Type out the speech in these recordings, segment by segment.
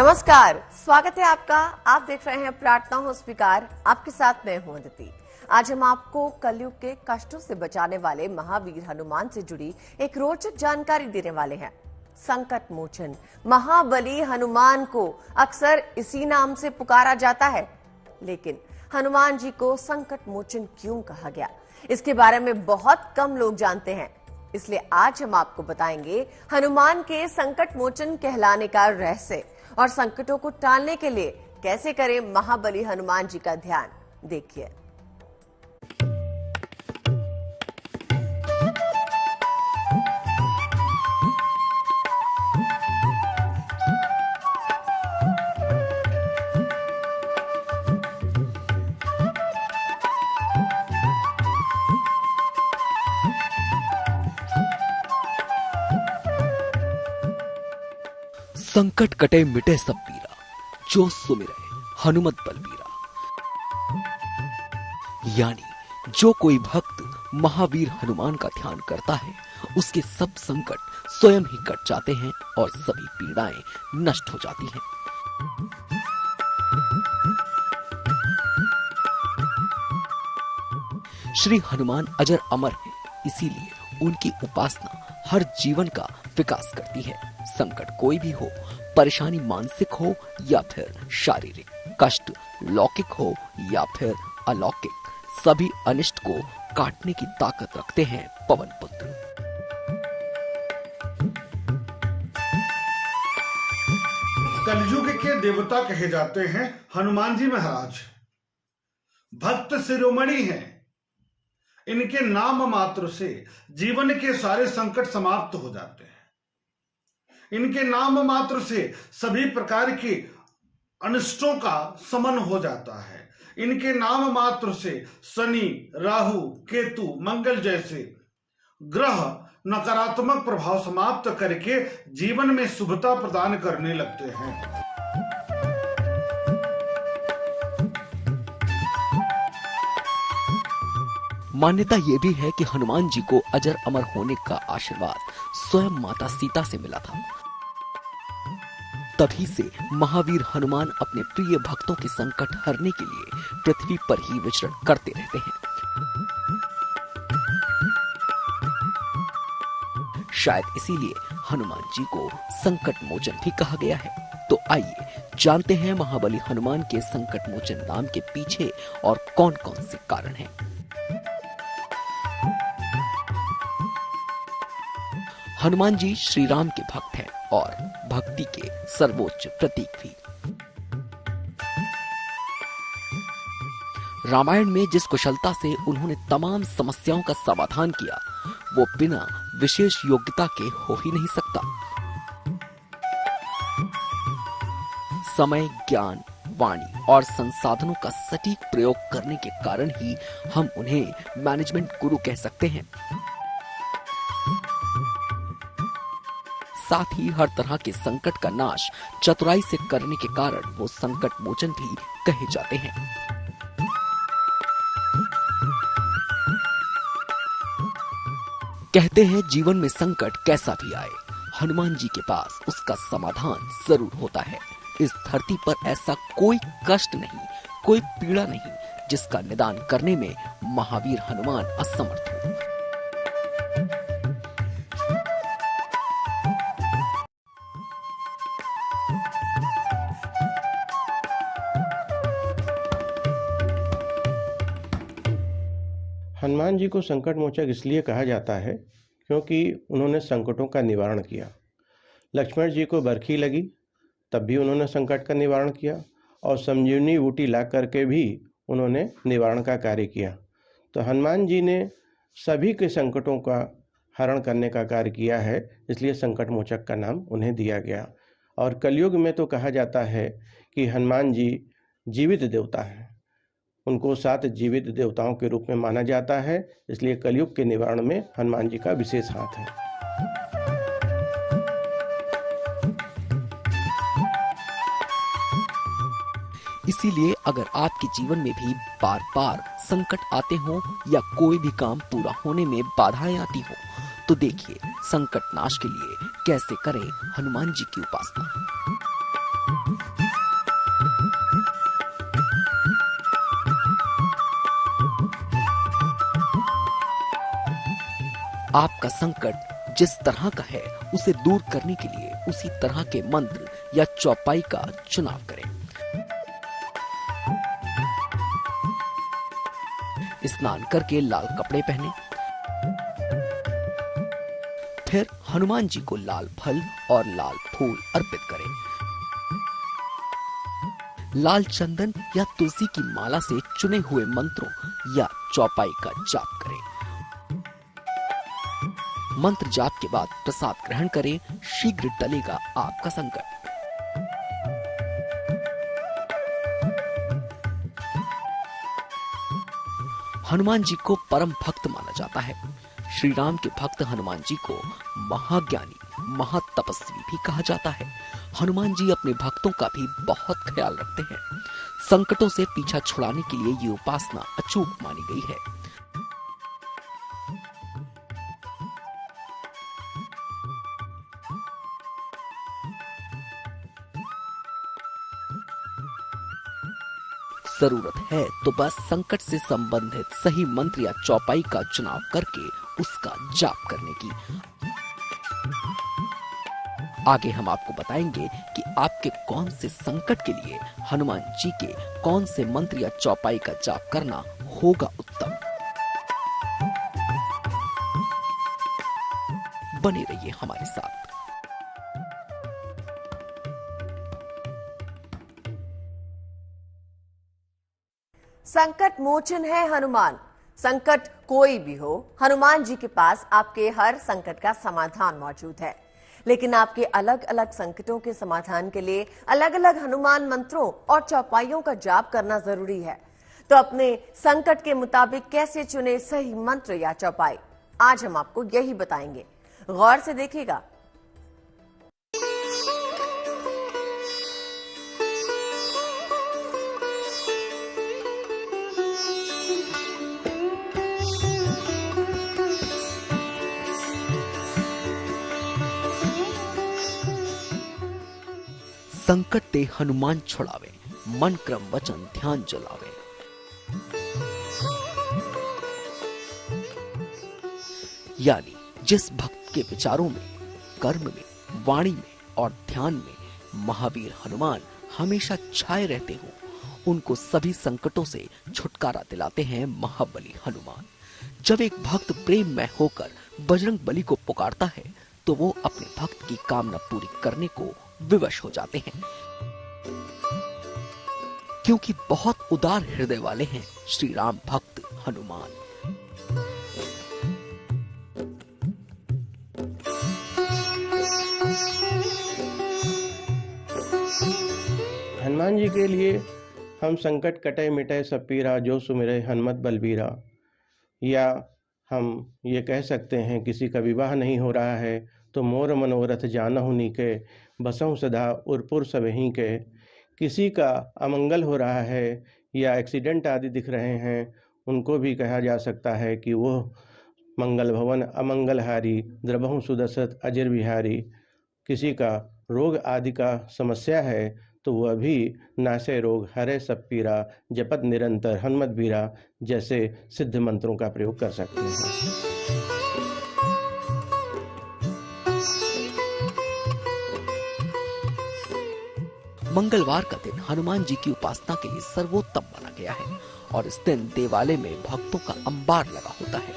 नमस्कार, स्वागत है आपका। आप देख रहे हैं प्रार्थना हो स्वीकार। आपके साथ मैं हूं अदिति। आज हम आपको कलयुग के कष्टों से बचाने वाले महावीर हनुमान से जुड़ी एक रोचक जानकारी देने वाले हैं। संकट मोचन महाबली हनुमान को अक्सर इसी नाम से पुकारा जाता है, लेकिन हनुमान जी को संकट मोचन क्यों कहा गया, इसके बारे में बहुत कम लोग जानते हैं। इसलिए आज हम आपको बताएंगे हनुमान के संकट मोचन कहलाने का रहस्य और संकटों को टालने के लिए कैसे करें महाबली हनुमान जी का ध्यान। देखिए। संकट कटे मिटे सब पीरा, जो सुमिरै हनुमत बलबीरा। यानी जो कोई भक्त महावीर हनुमान का ध्यान करता है, उसके सब संकट स्वयं ही कट जाते हैं और सभी पीड़ाएं नष्ट हो जाती हैं। श्री हनुमान अजर अमर हैं, इसीलिए उनकी उपासना हर जीवन का विकास करती है। संकट कोई भी हो, परेशानी मानसिक हो या फिर शारीरिक, कष्ट लौकिक हो या फिर अलौकिक, सभी अनिष्ट को काटने की ताकत रखते हैं पवन पुत्र। कलयुग के देवता कहे जाते हैं हनुमान जी महाराज। भक्त शिरोमणि हैं। इनके नाम मात्र से जीवन के सारे संकट समाप्त हो जाते हैं। इनके नाम मात्र से सभी प्रकार के अनिष्टों का शमन हो जाता है। इनके नाम मात्र से शनि, राहु, केतु, मंगल जैसे ग्रह नकारात्मक प्रभाव समाप्त करके जीवन में शुभता प्रदान करने लगते हैं। मान्यता यह भी है कि हनुमान जी को अजर अमर होने का आशीर्वाद स्वयं माता सीता से मिला था। तभी से महावीर हनुमान अपने प्रिय भक्तों के संकट हरने के लिए पृथ्वी पर ही विचरण करते रहते हैं। शायद इसीलिए हनुमान जी को संकट मोचन भी कहा गया है। तो आइए जानते हैं महाबली हनुमान के संकट मोचन नाम के पीछे और कौन कौन से कारण हैं। हनुमान जी श्री राम के भक्त हैं और भक्ति के सर्वोच्च प्रतीक भी। रामायण में जिस कुशलता से उन्होंने तमाम समस्याओं का समाधान किया, वो बिना विशेष योग्यता के हो ही नहीं सकता। समय, ज्ञान, वाणी और संसाधनों का सटीक प्रयोग करने के कारण ही हम उन्हें मैनेजमेंट गुरु कह सकते हैं। साथ ही हर तरह के संकट का नाश चतुराई से करने के कारण वो संकट मोचन भी कहे जाते हैं। कहते हैं जीवन में संकट कैसा भी आए, हनुमान जी के पास उसका समाधान जरूर होता है। इस धरती पर ऐसा कोई कष्ट नहीं, कोई पीड़ा नहीं, जिसका निदान करने में महावीर हनुमान असमर्थ हो। हनुमान जी को संकट मोचक इसलिए कहा जाता है क्योंकि उन्होंने संकटों का निवारण किया। लक्ष्मण जी को बरखी लगी, तब भी उन्होंने संकट का निवारण किया, और संजीवनी बूटी ला करके भी उन्होंने निवारण का कार्य किया। तो हनुमान जी ने सभी के संकटों का हरण करने का कार्य किया है, इसलिए संकट मोचक का नाम उन्हें दिया गया। और कलयुग में तो कहा जाता है कि हनुमान जी जीवित देवता हैं। उनको 7 जीवित देवताओं के रूप में माना जाता है, इसलिए कलयुग के निवारण में हनुमान जी का विशेष हाथ है। इसीलिए अगर आपके जीवन में भी बार बार संकट आते हो या कोई भी काम पूरा होने में बाधाएं आती हो, तो देखिए संकट नाश के लिए कैसे करें हनुमान जी की उपासना। आपका संकट जिस तरह का है उसे दूर करने के लिए उसी तरह के मंत्र या चौपाई का चुनाव करें। स्नान करके लाल कपड़े पहने, फिर हनुमान जी को लाल फल और लाल फूल अर्पित करें। लाल चंदन या तुलसी की माला से चुने हुए मंत्रों या चौपाई का जाप करें। मंत्र जाप के बाद प्रसाद ग्रहण करें, शीघ्र टलेगा आपका संकट। हनुमान जी को परम भक्त माना जाता है। श्री राम के भक्त हनुमान जी को महाज्ञानी, महातपस्वी भी कहा जाता है। हनुमान जी अपने भक्तों का भी बहुत ख्याल रखते हैं। संकटों से पीछा छुड़ाने के लिए ये उपासना अचूक मानी गई है। जरूरत है तो बस संकट से संबंधित सही मंत्र या चौपाई का चुनाव करके उसका जाप करने की। आगे हम आपको बताएंगे कि आपके कौन से संकट के लिए हनुमान जी के कौन से मंत्र या चौपाई का जाप करना होगा उत्तम। बने रहिए हमारे साथ। संकट मोचन है हनुमान। संकट कोई भी हो, हनुमान जी के पास आपके हर संकट का समाधान मौजूद है। लेकिन आपके अलग अलग संकटों के समाधान के लिए अलग अलग हनुमान मंत्रों और चौपाइयों का जाप करना जरूरी है। तो अपने संकट के मुताबिक कैसे चुने सही मंत्र या चौपाई, आज हम आपको यही बताएंगे। गौर से देखिएगा। संकट ते हनुमान छुड़ावे, मन क्रम वचन ध्यान जलावे। यानी जिस भक्त के विचारों में, कर्म में, वाणी में और ध्यान में महावीर हनुमान हमेशा छाए रहते हो, उनको सभी संकटों से छुटकारा दिलाते हैं महाबली हनुमान। जब एक भक्त प्रेम में होकर बजरंग बली को पुकारता है तो वो अपने भक्त की कामना पूरी करने को विवश हो जाते हैं, क्योंकि बहुत उदार हृदय वाले हैं श्री राम भक्त हनुमान। हनुमान जी के लिए हम संकट कटे मिटे सब पीरा, जो सुमिरे हनुमत बलबीरा। या हम ये कह सकते हैं किसी का विवाह नहीं हो रहा है तो मोर मनोरथ जानहु नीके, बसहु सदा उरपुर सबहीं के। किसी का अमंगल हो रहा है या एक्सीडेंट आदि दिख रहे हैं, उनको भी कहा जा सकता है कि वो मंगल भवन अमंगलहारी, द्रबहु सुदशरथ अजिर बिहारी। किसी का रोग आदि का समस्या है तो वह भी नासे रोग हरे सब पीरा, जपत निरंतर हनुमत बीरा जैसे सिद्ध मंत्रों का प्रयोग कर सकते हैं। मंगलवार का दिन हनुमान जी की उपासना के लिए सर्वोत्तम माना गया है और इस दिन देवालय में भक्तों का अंबार लगा होता है।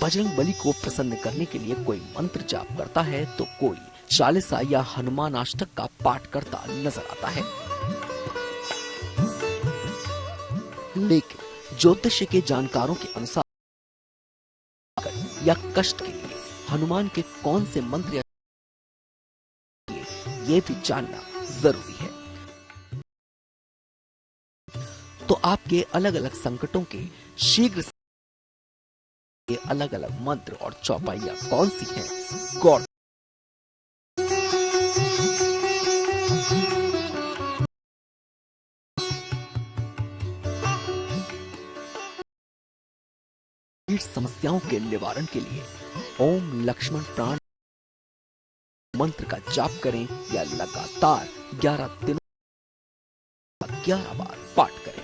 बजरंग बली को प्रसन्न करने के लिए कोई मंत्र जाप करता है तो कोई चालीसा या हनुमान अष्टक का पाठ करता नजर आता है। लेकिन ज्योतिष के जानकारों के अनुसार या कष्ट के लिए हनुमान के कौन से मंत्र ये भी जानना जरूरी है। तो आपके अलग अलग संकटों के शीघ्र से अलग अलग मंत्र और चौपाइयां कौन सी हैं, गौर समस्याओं के निवारण के लिए ओम लक्ष्मण प्राण मंत्र का जाप करें या लगातार 11 दिनों 11 बार पाठ करें।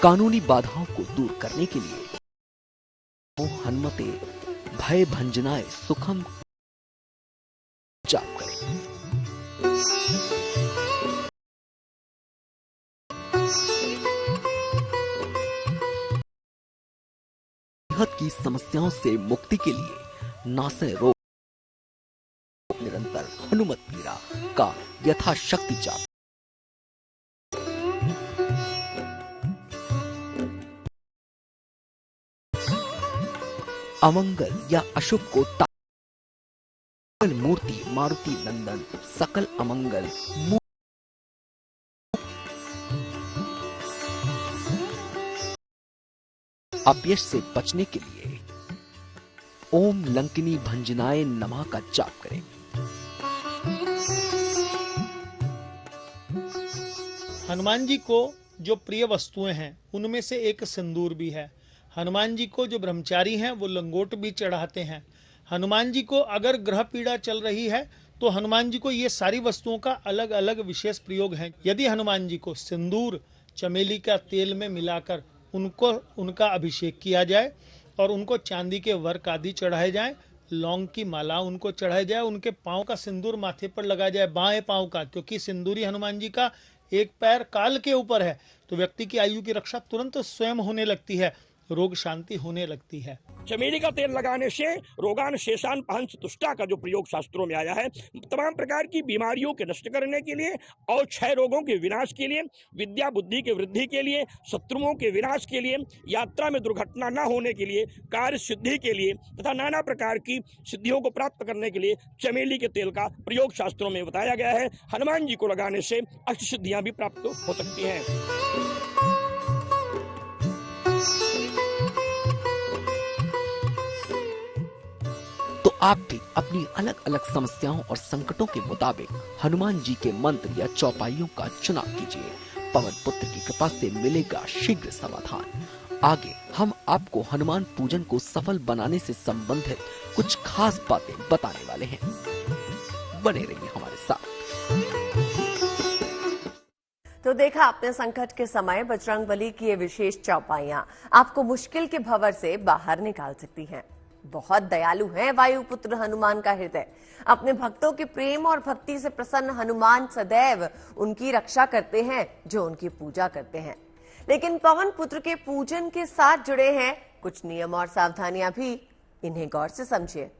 कानूनी बाधाओं को दूर करने के लिए हनुमते भय भंजनाय सुखम जाप करें। सेहत की समस्याओं से मुक्ति के लिए नासे रोग निरंतर हनुमत पीरा का यथाशक्ति जाप। अमंगल या अशुभ को मूर्ति मारुति नंदन सकल अमंगल अपयश से बचने के लिए ओम लंकिनी भंजनाय नमः का जाप करें। हनुमान जी को जो प्रिय वस्तुएं हैं उनमें से एक सिंदूर भी है। हनुमान जी को जो ब्रह्मचारी हैं वो लंगोट भी चढ़ाते हैं। हनुमान जी को अगर ग्रह पीड़ा चल रही है तो हनुमान जी को ये सारी वस्तुओं का अलग अलग विशेष प्रयोग है। यदि हनुमान जी को सिंदूर चमेली का तेल में मिलाकर उनका अभिषेक किया जाए और उनको चांदी के वर्क आदि चढ़ाए जाए, लौंग की माला उनको चढ़ाई जाए, उनके पांव का सिंदूर माथे पर लगाया जाए, बाएं पांव का, क्योंकि सिंदूरी हनुमान जी का एक पैर काल के ऊपर है, तो व्यक्ति की आयु की रक्षा तुरंत स्वयं होने लगती है, रोग शांति होने लगती है। चमेली का तेल लगाने से रोगान शेषान पहंस तुष्टा का जो प्रयोग शास्त्रों में आया है, तमाम प्रकार की बीमारियों के नष्ट करने के लिए और क्षय रोगों के विनाश के लिए, विद्या बुद्धि के वृद्धि के लिए, शत्रुओं के विनाश के लिए, यात्रा में दुर्घटना न होने के लिए, कार्य सिद्धि के लिए तथा नाना प्रकार की सिद्धियों को प्राप्त करने के लिए चमेली के तेल का प्रयोग शास्त्रों में बताया गया है। हनुमान जी को लगाने से अष्ट सिद्धियां भी प्राप्त हो सकती हैं। तो आप भी अपनी अलग अलग समस्याओं और संकटों के मुताबिक हनुमान जी के मंत्र या चौपाइयों का चुनाव कीजिए। पवन पुत्र की कृपा से मिलेगा शीघ्र समाधान। आगे हम आपको हनुमान पूजन को सफल बनाने से संबंधित कुछ खास बातें बताने वाले हैं। बने रहिए हमारे साथ। तो देखा आपने संकट के समय बजरंगबली की ये विशेष चौपाइयां आपको मुश्किल के भंवर से बाहर निकाल सकती हैं। बहुत दयालु हैं वायुपुत्र हनुमान का हृदय। अपने भक्तों के प्रेम और भक्ति से प्रसन्न हनुमान सदैव उनकी रक्षा करते हैं जो उनकी पूजा करते हैं। लेकिन पवन पुत्र के पूजन के साथ जुड़े हैं कुछ नियम और सावधानियां भी, इन्हें गौर से समझिए।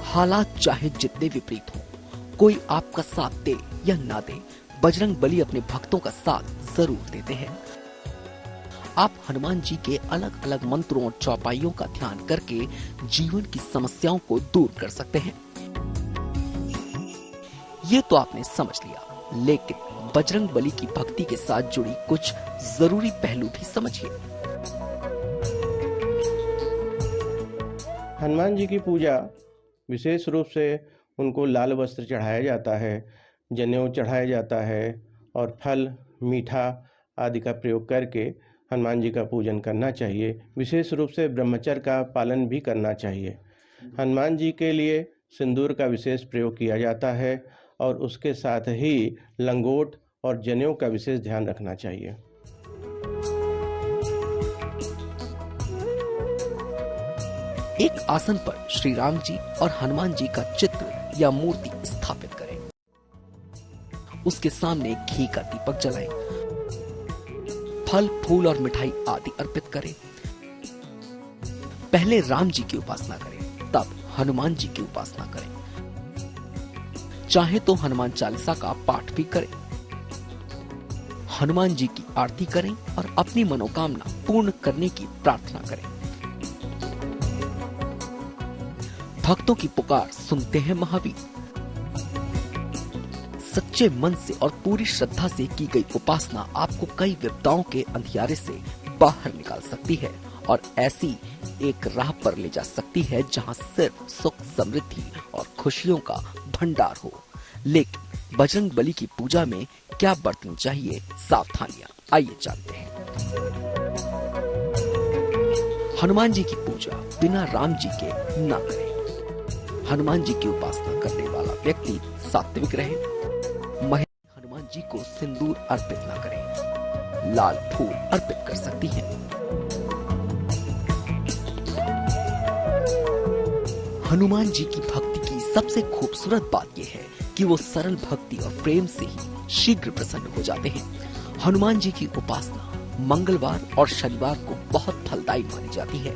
हालात चाहे जितने विपरीत हो, कोई आपका साथ दे या ना दे, बजरंगबली अपने भक्तों का साथ जरूर देते हैं। आप हनुमान जी के अलग अलग मंत्रों और चौपाइयों का ध्यान करके जीवन की समस्याओं को दूर कर सकते हैं। ये तो आपने समझ लिया, लेकिन बजरंगबली की भक्ति के साथ जुड़ी कुछ जरूरी पहलू भी समझिए। हनुमान जी की पूजा विशेष रूप से उनको लाल वस्त्र चढ़ाया जाता है, जनेऊ चढ़ाया जाता है और फल मीठा आदि का प्रयोग करके हनुमान जी का पूजन करना चाहिए। विशेष रूप से ब्रह्मचर्य का पालन भी करना चाहिए। हनुमान जी के लिए सिंदूर का विशेष प्रयोग किया जाता है और उसके साथ ही लंगोट और जनेऊ का विशेष ध्यान रखना चाहिए। एक आसन पर श्री राम जी और हनुमान जी का चित्र या मूर्ति स्थापित करें। उसके सामने घी का दीपक जलाएं। फल फूल और मिठाई आदि अर्पित करें। पहले राम जी की उपासना करें, तब हनुमान जी की उपासना करें। चाहे तो हनुमान चालीसा का पाठ भी करें। हनुमान जी की आरती करें और अपनी मनोकामना पूर्ण करने की प्रार्थना करें। भक्तों की पुकार सुनते हैं महावीर। सच्चे मन से और पूरी श्रद्धा से की गई उपासना आपको कई विपदाओं के अंधियारे से बाहर निकाल सकती है और ऐसी एक राह पर ले जा सकती है जहां सिर्फ सुख समृद्धि और खुशियों का भंडार हो। लेकिन बजरंगबली की पूजा में क्या बरतनी चाहिए सावधानियां, आइए जानते हैं। हनुमान जी की पूजा बिना राम जी के न करें। हनुमान जी की उपासना करने वाला व्यक्ति सात्विक रहे। महिला हनुमान जी को सिंदूर अर्पित न करें, लाल फूल अर्पित कर सकती हैं। हनुमान जी की भक्ति की सबसे खूबसूरत बात यह है कि वो सरल भक्ति और प्रेम से ही शीघ्र प्रसन्न हो जाते हैं। हनुमान जी की उपासना मंगलवार और शनिवार को बहुत फलदायी मानी जाती है,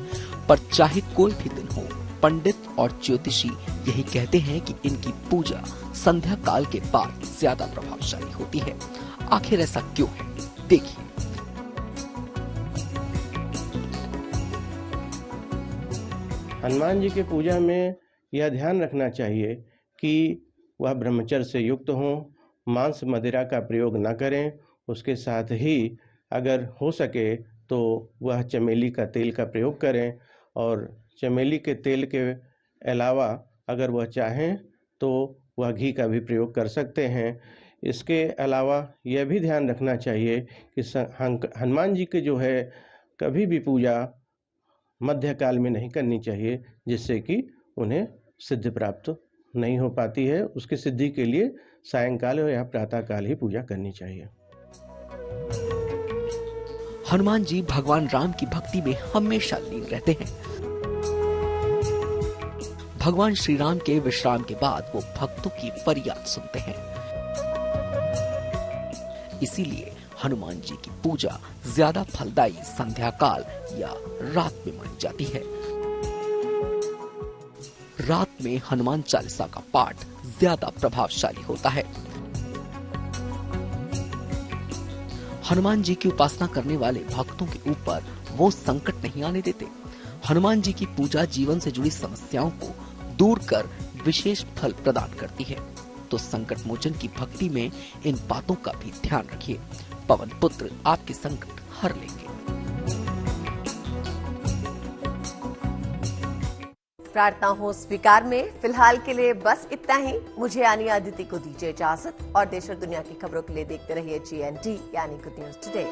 पर चाहे कोई भी दिन हो, पंडित और ज्योतिषी यही कहते हैं कि इनकी पूजा संध्या काल के बाद ज्यादा प्रभावशाली होती है। आखिर ऐसा क्यों है, देखिए। हनुमान जी के पूजा में यह ध्यान रखना चाहिए कि वह ब्रह्मचर्य से युक्त हों, मांस मदिरा का प्रयोग न करें। उसके साथ ही अगर हो सके तो वह चमेली का तेल का प्रयोग करें, और चमेली के तेल के अलावा अगर वह चाहें तो वह घी का भी प्रयोग कर सकते हैं। इसके अलावा यह भी ध्यान रखना चाहिए कि हनुमान जी के जो है कभी भी पूजा मध्यकाल में नहीं करनी चाहिए, जिससे कि उन्हें सिद्धि प्राप्त नहीं हो पाती है। उसकी सिद्धि के लिए सायंकाल या प्रातःकाल ही पूजा करनी चाहिए। हनुमान जी भगवान राम की भक्ति में हमेशा लीन रहते हैं। भगवान श्री राम के विश्राम के बाद वो भक्तों की फरियाद सुनते हैं। इसीलिए हनुमान जी की पूजा ज्यादा फलदायी संध्या काल या रात में मानी जाती है। रात में हनुमान चालीसा का पाठ ज्यादा प्रभावशाली होता है। हनुमान जी की उपासना करने वाले भक्तों के ऊपर वो संकट नहीं आने देते। हनुमान जी की पूजा जीवन से जुड़ी समस्याओं को दूर कर विशेष फल प्रदान करती है। तो संकट मोचन की भक्ति में इन बातों का भी ध्यान रखिए। पवन पुत्र आपके संकट हर लेंगे। प्रार्थना हो स्वीकार में फिलहाल के लिए बस इतना ही। मुझे यानी अदिति को दीजिए इजाजत, और देश और दुनिया की खबरों के लिए देखते रहिए GNT यानी गुड न्यूज टुडे।